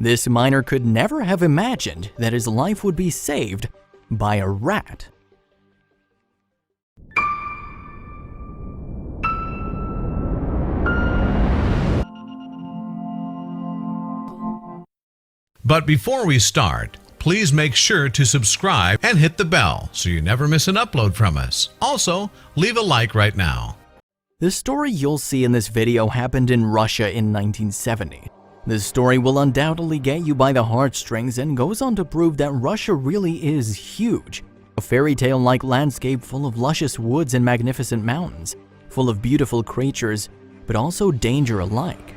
This miner could never have imagined that his life would be saved by a rat. But before we start, please make sure to subscribe and hit the bell so you never miss an upload from us. Also, leave a like right now. The story you'll see in this video happened in Russia in 1970. This story will undoubtedly get you by the heartstrings and goes on to prove that Russia really is huge. A fairy tale-like landscape full of luscious woods and magnificent mountains, full of beautiful creatures, but also danger alike.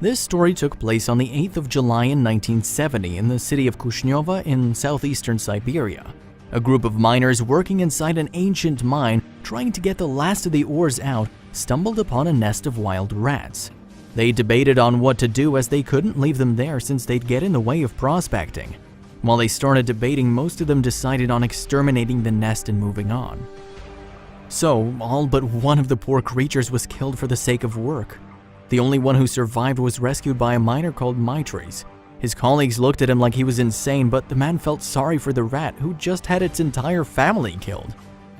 This story took place on the 8th of July in 1970 in the city of Kushnyovo in southeastern Siberia. A group of miners working inside an ancient mine trying to get the last of the ores out stumbled upon a nest of wild rats. They debated on what to do as they couldn't leave them there since they'd get in the way of prospecting. While they started debating, most of them decided on exterminating the nest and moving on. So, all but one of the poor creatures was killed for the sake of work. The only one who survived was rescued by a miner called Mitris. His colleagues looked at him like he was insane, but the man felt sorry for the rat who just had its entire family killed.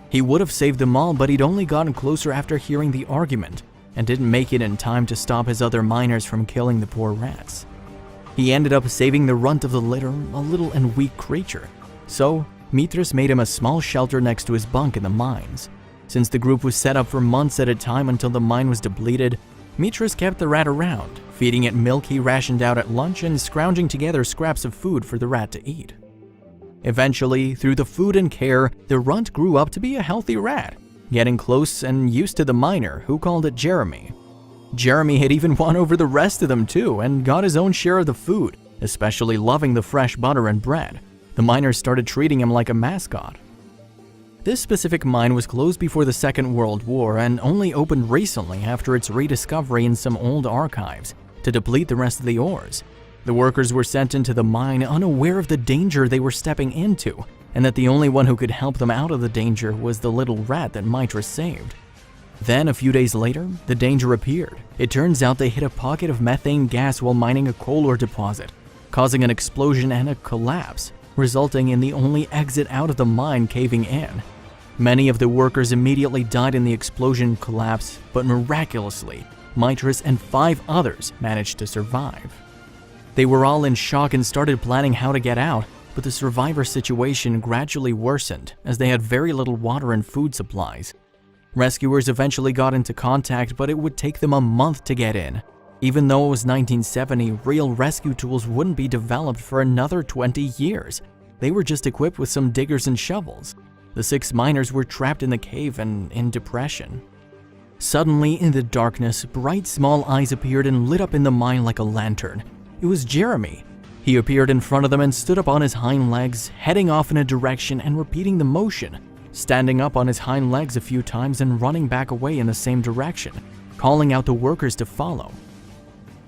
He would have saved them all, but he'd only gotten closer after hearing the argument and didn't make it in time to stop his other miners from killing the poor rats. He ended up saving the runt of the litter, a little and weak creature. So, Mitris made him a small shelter next to his bunk in the mines. Since the group was set up for months at a time until the mine was depleted, Mitris kept the rat around, feeding it milk he rationed out at lunch and scrounging together scraps of food for the rat to eat. Eventually, through the food and care, the runt grew up to be a healthy rat, getting close and used to the miner, who called it Jeremy. Jeremy had even won over the rest of them too and got his own share of the food, especially loving the fresh butter and bread. The miners started treating him like a mascot. This specific mine was closed before the Second World War and only opened recently after its rediscovery in some old archives to deplete the rest of the ores. The workers were sent into the mine unaware of the danger they were stepping into, and that the only one who could help them out of the danger was the little rat that Mitris saved. Then, a few days later, the danger appeared. It turns out they hit a pocket of methane gas while mining a coal ore deposit, causing an explosion and a collapse, resulting in the only exit out of the mine caving in. Many of the workers immediately died in the explosion collapse, but miraculously, Mitris and 5 others managed to survive. They were all in shock and started planning how to get out, but the survivor situation gradually worsened as they had very little water and food supplies. Rescuers eventually got into contact, but it would take them a month to get in. Even though it was 1970, real rescue tools wouldn't be developed for another 20 years. They were just equipped with some diggers and shovels. The 6 miners were trapped in the cave and in depression. Suddenly, in the darkness, bright small eyes appeared and lit up in the mine like a lantern. It was Jeremy. He appeared in front of them and stood up on his hind legs, heading off in a direction and repeating the motion, standing up on his hind legs a few times and running back away in the same direction, calling out the workers to follow.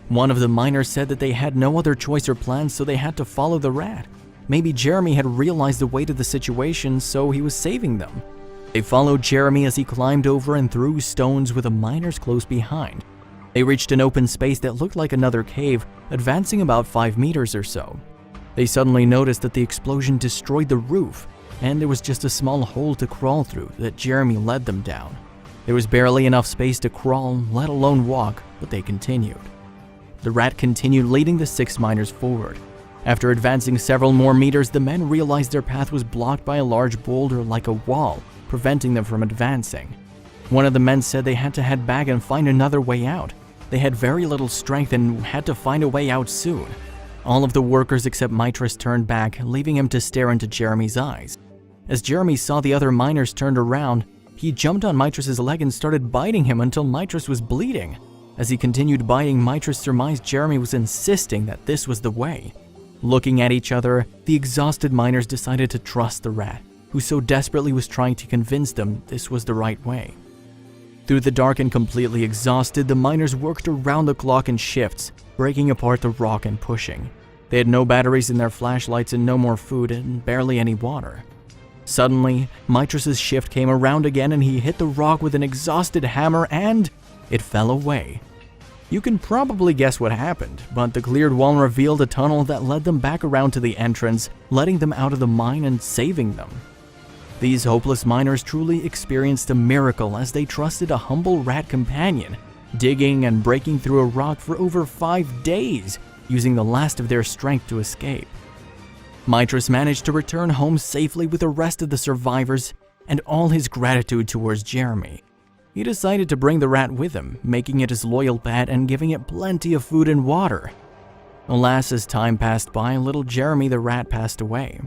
One of the miners said that they had no other choice or plan, so they had to follow the rat. Maybe Jeremy had realized the weight of the situation, so he was saving them. They followed Jeremy as he climbed over and threw stones with the miners close behind. They reached an open space that looked like another cave, advancing about 5 meters or so. They suddenly noticed that the explosion destroyed the roof, and there was just a small hole to crawl through that Jeremy led them down. There was barely enough space to crawl, let alone walk, but they continued. The rat continued leading the 6 miners forward. After advancing several more meters, the men realized their path was blocked by a large boulder like a wall, preventing them from advancing. One of the men said they had to head back and find another way out. They had very little strength and had to find a way out soon. All of the workers except Mitris turned back, leaving him to stare into Jeremy's eyes. As Jeremy saw the other miners turned around, he jumped on Mitris' leg and started biting him until Mitris was bleeding. As he continued biting, Mitris surmised Jeremy was insisting that this was the way. Looking at each other, the exhausted miners decided to trust the rat, who so desperately was trying to convince them this was the right way. Through the dark and completely exhausted, the miners worked around the clock in shifts, breaking apart the rock and pushing. They had no batteries in their flashlights and no more food and barely any water. Suddenly, Mitris' shift came around again and he hit the rock with an exhausted hammer and it fell away. You can probably guess what happened, but the cleared wall revealed a tunnel that led them back around to the entrance, letting them out of the mine and saving them. These hopeless miners truly experienced a miracle as they trusted a humble rat companion, digging and breaking through a rock for over 5 days, using the last of their strength to escape. Mitris managed to return home safely with the rest of the survivors and all his gratitude towards Jeremy. He decided to bring the rat with him, making it his loyal pet and giving it plenty of food and water. Alas, as time passed by, little Jeremy the rat passed away.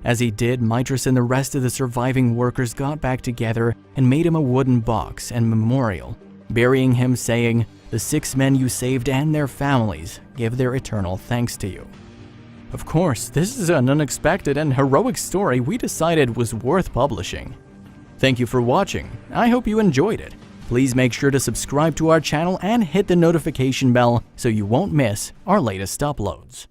As he did, Mitris and the rest of the surviving workers got back together and made him a wooden box and memorial, burying him saying, "The 6 men you saved and their families give their eternal thanks to you." Of course, this is an unexpected and heroic story we decided was worth publishing. Thank you for watching. I hope you enjoyed it. Please make sure to subscribe to our channel and hit the notification bell so you won't miss our latest uploads.